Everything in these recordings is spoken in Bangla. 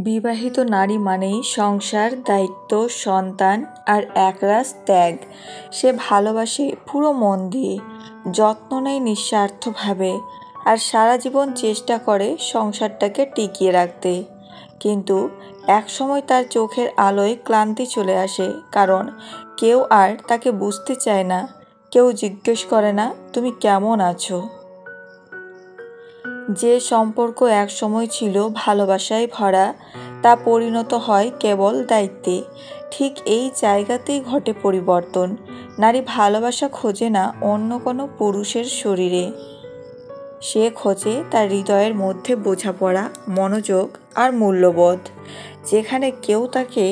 বিবাহিত নারী মানেই সংসার, দায়িত্ব, সন্তান আর একরাশ ত্যাগ। সে ভালোবাসে পুরো মন দিয়ে, যত্ন নেয় নিঃস্বার্থভাবে, আর সারা জীবন চেষ্টা করে সংসারটাকে টিকিয়ে রাখতে। কিন্তু একসময় তার চোখের আলোয় ক্লান্তি চলে আসে, কারণ কেউ আর তাকে বুঝতে চায় না, কেউ জিজ্ঞেস করে না তুমি কেমন আছো। যে সম্পর্ক একসময় ছিল ভালোবাসায় ভরা, তা পরিণত হয় কেবল দায়িত্বে। ঠিক এই জায়গাতেই ঘটে পরিবর্তন। নারী ভালোবাসা খোঁজে না অন্য কোনো পুরুষের শরীরে, সে খোঁজে তার হৃদয়ের মধ্যে বোঝাপড়া, মনোযোগ আর মূল্যবোধ। যেখানে কেউ তাকে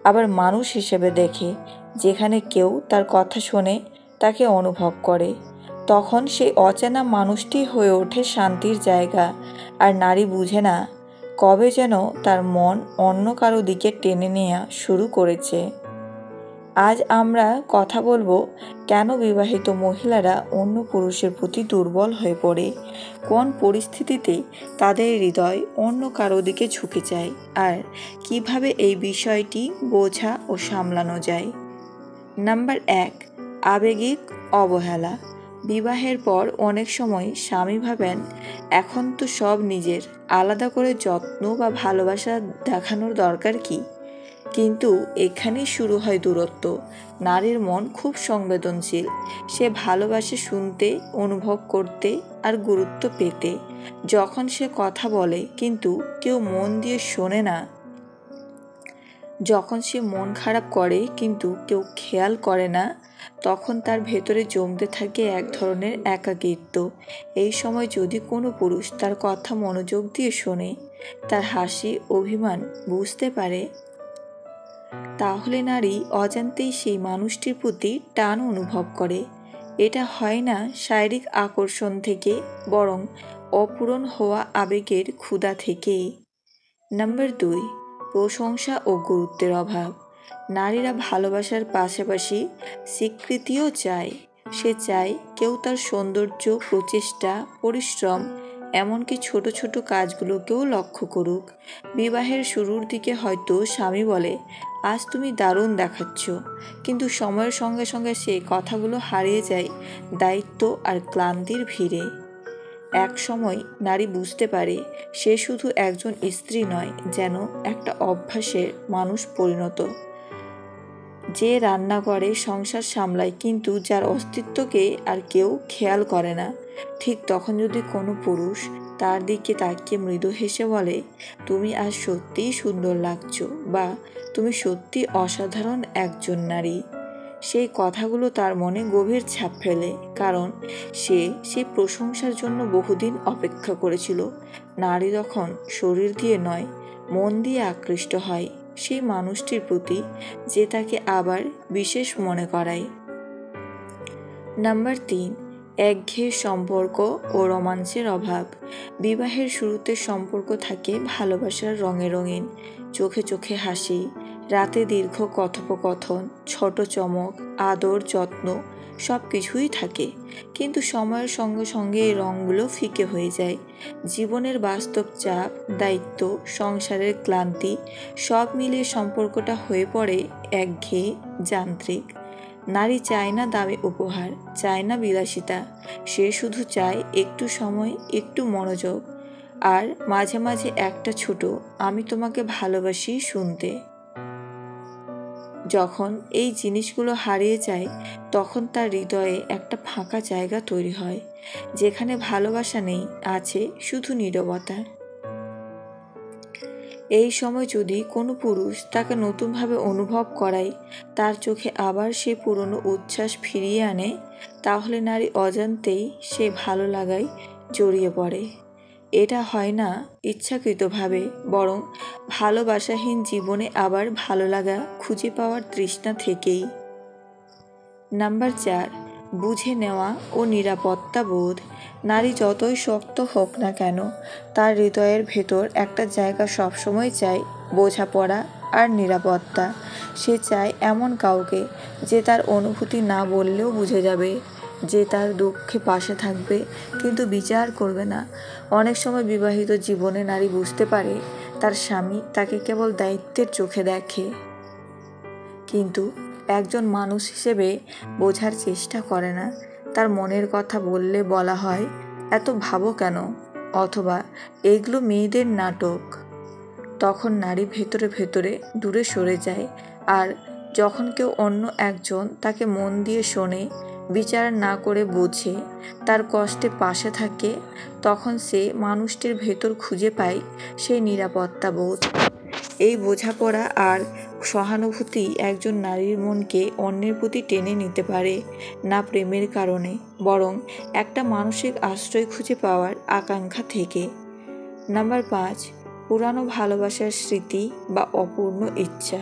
আবার মানুষ হিসেবে দেখে, যেখানে কেউ তার কথা শোনে, তাকে অনুভব করে, তখন সেই অচেনা মানুষটি হয়ে ওঠে শান্তির জায়গা। আর নারী বুঝে না কবে যেন তার মন অন্য কারো দিকে টেনে নেওয়া শুরু করেছে। আজ আমরা কথা বলবো কেন বিবাহিত মহিলারা অন্য পুরুষের প্রতি দুর্বল হয়ে পড়ে, কোন পরিস্থিতিতে তাদের হৃদয় অন্য কারো দিকে ঝুঁকে যায়, আর কিভাবে এই বিষয়টি বোঝা ও সামলানো যায়। নাম্বার 1, আবেগিক অবহেলা। বিবাহের পর অনেক সময় স্বামী ভাবেন এখন তো সব নিজের, আলাদা করে যত্ন বা ভালোবাসা দেখানোর দরকার কি। কিন্তু এখানেই শুরু হয় দূরত্ব। নারীর মন খুব সংবেদনশীল, সে ভালোবাসে শুনতে, অনুভব করতে আর গুরুত্ব পেতে। যখন সে কথা বলে কিন্তু কেউ মন দিয়ে শোনে না, যখন সে মন খারাপ করে কিন্তু কেউ খেয়াল করে না, তখন তার ভেতরে জমতে থাকে এক ধরনের একাকিত্ব। এই সময় যদি কোনো পুরুষ তার কথা মনোযোগ দিয়ে শোনে, তার হাসি, অভিমান বুঝতে পারে, তাহলে নারী অজান্তেই সেই মানুষটির প্রতি টান অনুভব করে। এটা হয় না শারীরিক আকর্ষণ থেকে, বরং অপূরণ হওয়া আবেগের ক্ষুধা থেকেই। নাম্বার 2, প্রশংসা ও গুরুত্বের অভাব। নারীরা ভালোবাসার পাশাপাশি স্বীকৃতিও চায়। সে চায় কেউ তার সৌন্দর্য, প্রচেষ্টা, পরিশ্রম, এমনকি ছোট ছোট কাজগুলোকেও লক্ষ্য করুক। বিবাহের শুরুর দিকে হয়তো স্বামী বলে আজ তুমি দারুণ দেখাচ্ছ, কিন্তু সময়ের সঙ্গে সঙ্গে সেই কথাগুলো হারিয়ে যায় দায়িত্ব আর ক্লান্তির ভিড়ে। এক সময় নারী বুঝতে পারে সে শুধু একজন স্ত্রী নয়, যেন একটা অভ্যাসের মানুষ পরিণত, যে রান্না করে, সংসার সামলায়, কিন্তু যার অস্তিত্বকে আর কেউ খেয়াল করে না। ঠিক তখন যদি কোনো পুরুষ তার দিকে তাকিয়ে মৃদু হেসে বলে তুমি আজ সত্যিই সুন্দর লাগছো, বা তুমি সত্যি অসাধারণ একজন নারী, সেই কথাগুলো তার মনে গভীর ছাপ ফেলে, কারণ সে সেই প্রশংসার জন্য বহুদিন অপেক্ষা করেছিল। নারী তখন শরীর দিয়ে নয়, মন দিয়ে আকৃষ্ট হয় সেই মানুষটির প্রতি, যে তাকে আবার বিশেষ মনে করায়। নাম্বার 3, একঘেয়ে সম্পর্ক ও রোমাঞ্চের অভাব। বিবাহের শুরুতে সম্পর্ক থাকে ভালোবাসার রঙে রঙিন, চোখে চোখে হাসি, রাতে দীর্ঘ কথোপকথন, ছোট চমক, আদর, যত্ন, সব কিছুই থাকে। কিন্তু সময়ের সঙ্গে সঙ্গে এই রঙগুলো ফিকে হয়ে যায়। জীবনের বাস্তব চাপ, দায়িত্ব, সংসারের ক্লান্তি, সব মিলিয়ে সম্পর্কটা হয়ে পড়ে একঘেয়ে, যান্ত্রিক। নারী চায় না দামি উপহার, চায় না বিলাসিতা, সে শুধু চায় একটু সময়, একটু মনোযোগ, আর মাঝে মাঝে একটা ছোট আমি তোমাকে ভালোবাসি শুনতে। যখন এই জিনিসগুলো হারিয়ে যায়, তখন তার হৃদয়ে একটা ফাঁকা জায়গা তৈরি হয়, যেখানে ভালোবাসা নেই, আছে শুধু নীরবতা। এই সময় যদি কোনো পুরুষ তাকে নতুনভাবে অনুভব করায়, তার চোখে আবার সে পুরনো উচ্ছ্বাস ফিরিয়ে আনে, তাহলে নারী অজান্তেই সে ভালো লাগায় জড়িয়ে পড়ে। এটা হয় না ইচ্ছাকৃতভাবে, বরং ভালোবাসাহীন জীবনে আবার ভালো লাগা খুঁজে পাওয়ার তৃষ্ণা থেকেই। নাম্বার 4, বুঝে নেওয়া ও নিরাপত্তা বোধ। নারী যতই শক্ত হোক না কেন, তার হৃদয়ের ভেতর একটা জায়গা সবসময় চায় বোঝাপড়া আর নিরাপত্তা। সে চায় এমন কাউকে যে তার অনুভূতি না বললেও বুঝে যাবে, যে তার দুঃখে পাশে থাকবে কিন্তু বিচার করবে না। অনেক সময় বিবাহিত জীবনে নারী বুঝতে পারে তার স্বামী তাকে কেবল দায়িত্বের চোখে দেখে, কিন্তু একজন মানুষ হিসেবে বোঝার চেষ্টা করে না। তার মনের কথা বললে বলা হয়, এত ভাবো কেন, অথবা এগুলো মেয়েদের নাটক। তখন নারী ভেতরে ভেতরে দূরে সরে যায়। আর যখন কেউ অন্য একজন তাকে মন দিয়ে শোনে, বিচার না করে বোঝে, তার কষ্টে পাশে থাকে, তখন সে মানুষটির ভেতর খুঁজে পায় সেই নিরাপত্তা বোধ। এই বোঝাপড়া আর সহানুভূতি একজন নারীর মনকে অন্যের প্রতি টেনে নিতে পারে, না প্রেমের কারণে, বরং একটা মানসিক আশ্রয় খুঁজে পাওয়ার আকাঙ্ক্ষা থেকে। নাম্বার 5, পুরানো ভালোবাসার স্মৃতি বা অপূর্ণ ইচ্ছা।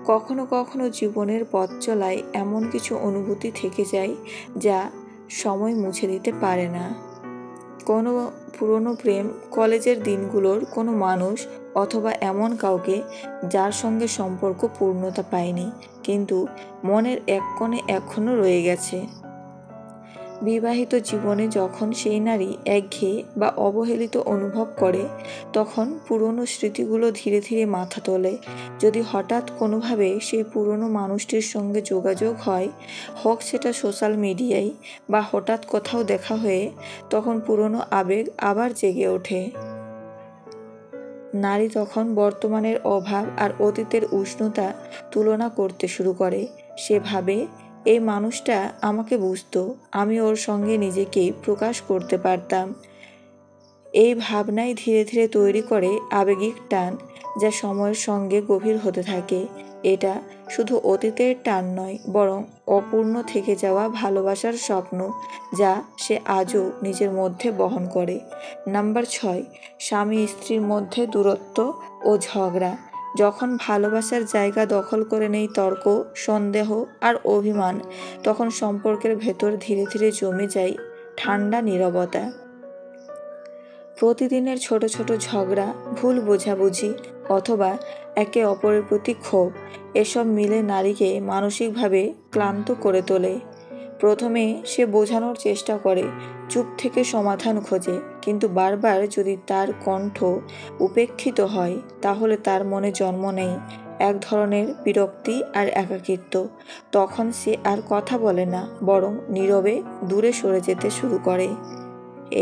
কখনো কখনো জীবনের পথ চলায় এমন কিছু অনুভূতি থেকে যায় যা সময় মুছে দিতে পারে না। কোনো পুরনো প্রেম, কলেজের দিনগুলোর কোনো মানুষ, অথবা এমন কাউকে যার সঙ্গে সম্পর্ক পূর্ণতা পায়নি, কিন্তু মনের এক কোণে এখনও রয়ে গেছে। বিবাহিত জীবনে যখন সেই নারী একঘেয়ে বা অবহেলিত অনুভব করে, তখন পুরনো স্মৃতিগুলো ধীরে ধীরে মাথা তোলে। যদি হঠাৎ কোনোভাবে সেই পুরনো মানুষটির সঙ্গে যোগাযোগ হয়, হোক সেটা সোশ্যাল মিডিয়ায় বা হঠাৎ কোথাও দেখা হয়ে, তখন পুরনো আবেগ আবার জেগে ওঠে। নারী তখন বর্তমানের অভাব আর অতীতের উষ্ণতা তুলনা করতে শুরু করে। সে ভাবে, এই মানুষটা আমাকে বুঝতো, আমি ওর সঙ্গে নিজেকে প্রকাশ করতে পারতাম। এই ভাবনাই ধীরে ধীরে তৈরি করে আবেগিক টান, যা সময়ের সঙ্গে গভীর হতে থাকে। এটা শুধু অতীতের টান নয়, বরং অপূর্ণ থেকে যাওয়া ভালোবাসার স্বপ্ন, যা সে আজও নিজের মধ্যে বহন করে। নাম্বার 6, স্বামী স্ত্রীর মধ্যে দূরত্ব ও ঝগড়া। যখন ভালোবাসার জায়গা দখল করে নেয় তর্ক, সন্দেহ আর অভিমান, তখন সম্পর্কের ভেতর ধীরে ধীরে জমে যায় ঠান্ডা নীরবতা। প্রতিদিনের ছোট ছোট ঝগড়া, ভুল বোঝাবুঝি অথবা একে অপরের প্রতি ক্ষোভ, এসব মিলে নারীকে মানসিকভাবে ক্লান্ত করে তোলে। প্রথমে সে বোঝানোর চেষ্টা করে, চুপ থেকে সমাধান খোঁজে, কিন্তু বারবার যদি তার কণ্ঠ উপেক্ষিত হয়, তাহলে তার মনে জন্ম নেয় এক ধরনের বিরক্তি আর একাকিত্ব। তখন সে আর কথা বলে না, বরং নীরবে দূরে সরে যেতে শুরু করে।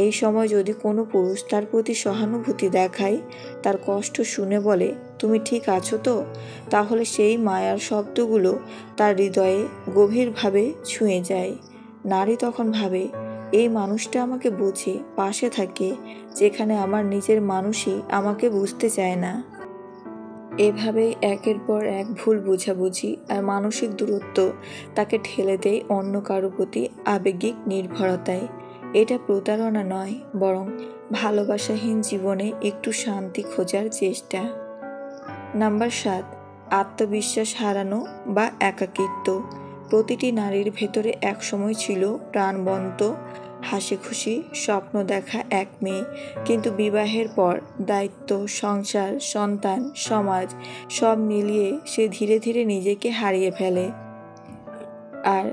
এই সময় যদি কোনো পুরুষ তার প্রতি সহানুভূতি দেখায়, তার কষ্ট শুনে বলে, তুমি ঠিক আছো তো, তাহলে সেই মায়ার শব্দগুলো তার হৃদয়ে গভীরভাবে ছুঁয়ে যায়। নারী তখন ভাবে, এই মানুষটা আমাকে বোঝে, পাশে থাকে, যেখানে আমার নিজের মানুষই আমাকে বুঝতে চায় না। এভাবেই একের পর এক ভুল বোঝাবুঝি আর মানসিক দূরত্ব তাকে ঠেলে দেয় অন্য কারো প্রতি আবেগিক নির্ভরতায়। এটা প্রতারণা নয়, বরং ভালোবাসাহীন জীবনে একটু শান্তি খোঁজার চেষ্টা। নাম্বার 7, আত্মবিশ্বাস হারানো বা একাকিত্ব। প্রতিটি নারীর ভেতরে একসময় ছিল প্রাণবন্ত, হাসি খুশি, স্বপ্ন দেখা এক মেয়ে, কিন্তু বিবাহের পর দায়িত্ব, সংসার, সন্তান, সমাজ সব মিলিয়ে সে ধীরে ধীরে নিজেকে হারিয়ে ফেলে। আর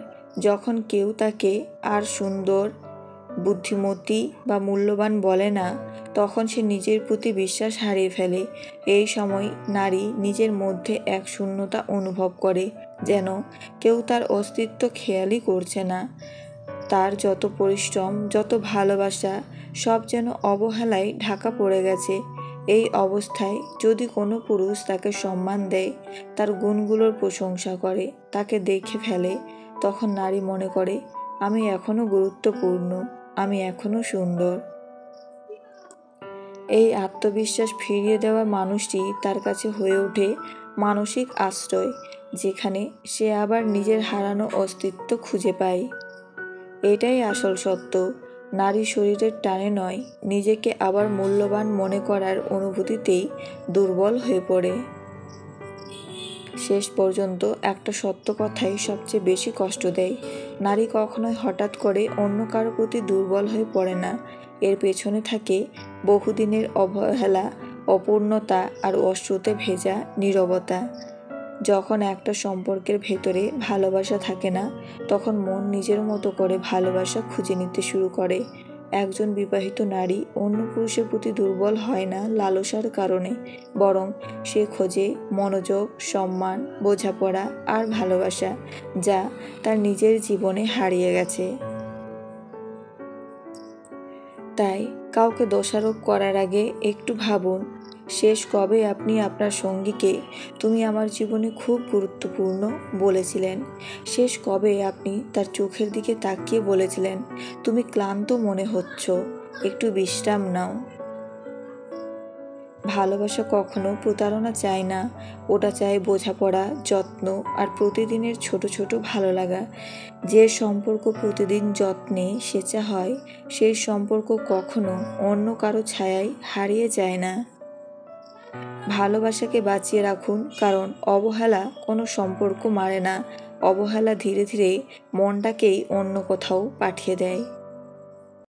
যখন কেউ তাকে আর সুন্দর, বুদ্ধিমতী বা মূল্যবান বলে না, তখন সে নিজের প্রতি বিশ্বাস হারিয়ে ফেলে। এই সময় নারী নিজের মধ্যে এক শূন্যতা অনুভব করে, যেন কেউ তার অস্তিত্ব খেয়ালই করছে না। তার যত পরিশ্রম, যত ভালোবাসা, সব যেন অবহেলায় ঢাকা পড়ে গেছে। এই অবস্থায় যদি কোনো পুরুষ তাকে সম্মান দেয়, তার গুণগুলোর প্রশংসা করে, তাকে দেখে ফেলে, তখন নারী মনে করে, আমি এখনো গুরুত্বপূর্ণ, আমি এখনো সুন্দর। এই আত্মবিশ্বাস ফিরিয়ে দেওয়া মানুষটি তার কাছে হয়ে ওঠে মানসিক আশ্রয়, যেখানে সে আবার নিজের হারানো অস্তিত্ব খুঁজে পায়। এটাই আসল সত্য, নারী শরীরের টানে নয়, নিজেকে আবার মূল্যবান মনে করার অনুভূতিতেই দুর্বল হয়ে পড়ে। শেষ পর্যন্ত একটা সত্য কথাই সবচেয়ে বেশি কষ্ট দেয়, নারী কখনোই হঠাৎ করে অন্য কারো প্রতি দুর্বল হয়ে পড়ে না। এর পেছনে থাকে বহুদিনের অবহেলা, অপূর্ণতা আর অশ্রুতে ভেজা নীরবতা। যখন একটা সম্পর্কের ভেতরে ভালোবাসা থাকে না, তখন মন নিজের মতো করে ভালোবাসা খুঁজে নিতে শুরু করে। একজন বিবাহিত নারী অন্য পুরুষের প্রতি দুর্বল হয় না লালসার কারণে, বরং সে খোঁজে মনোযোগ, সম্মান, বোঝাপড়া আর ভালোবাসা, যা তার নিজের জীবনে হারিয়ে গেছে। তাই কাউকে দোষারোপ করার আগে একটু ভাবুন, শেষ কবে আপনি আপনার সঙ্গীকে "তুমি আমার জীবনে খুব গুরুত্বপূর্ণ" বলেছিলেন? শেষ কবে আপনি তার চোখের দিকে তাকিয়ে বলেছিলেন, "তুমি ক্লান্ত মনে হচ্ছ, একটু বিশ্রাম নাও"? ভালোবাসা কখনো প্রতারণা চায় না, ওটা চায় বোঝাপড়া, যত্ন আর প্রতিদিনের ছোট ছোট ভালো লাগা। যে সম্পর্ক প্রতিদিন যত্নে সেচা হয়, সেই সম্পর্ক কখনো অন্য কারো ছায়ায় হারিয়ে যায় না। ভালোবাসাকে বাঁচিয়ে রাখুন, কারণ অবহেলা কোনো সম্পর্ক মারে না, অবহেলা ধীরে ধীরে মনটাকেই অন্য কোথাও পাঠিয়ে দেয়।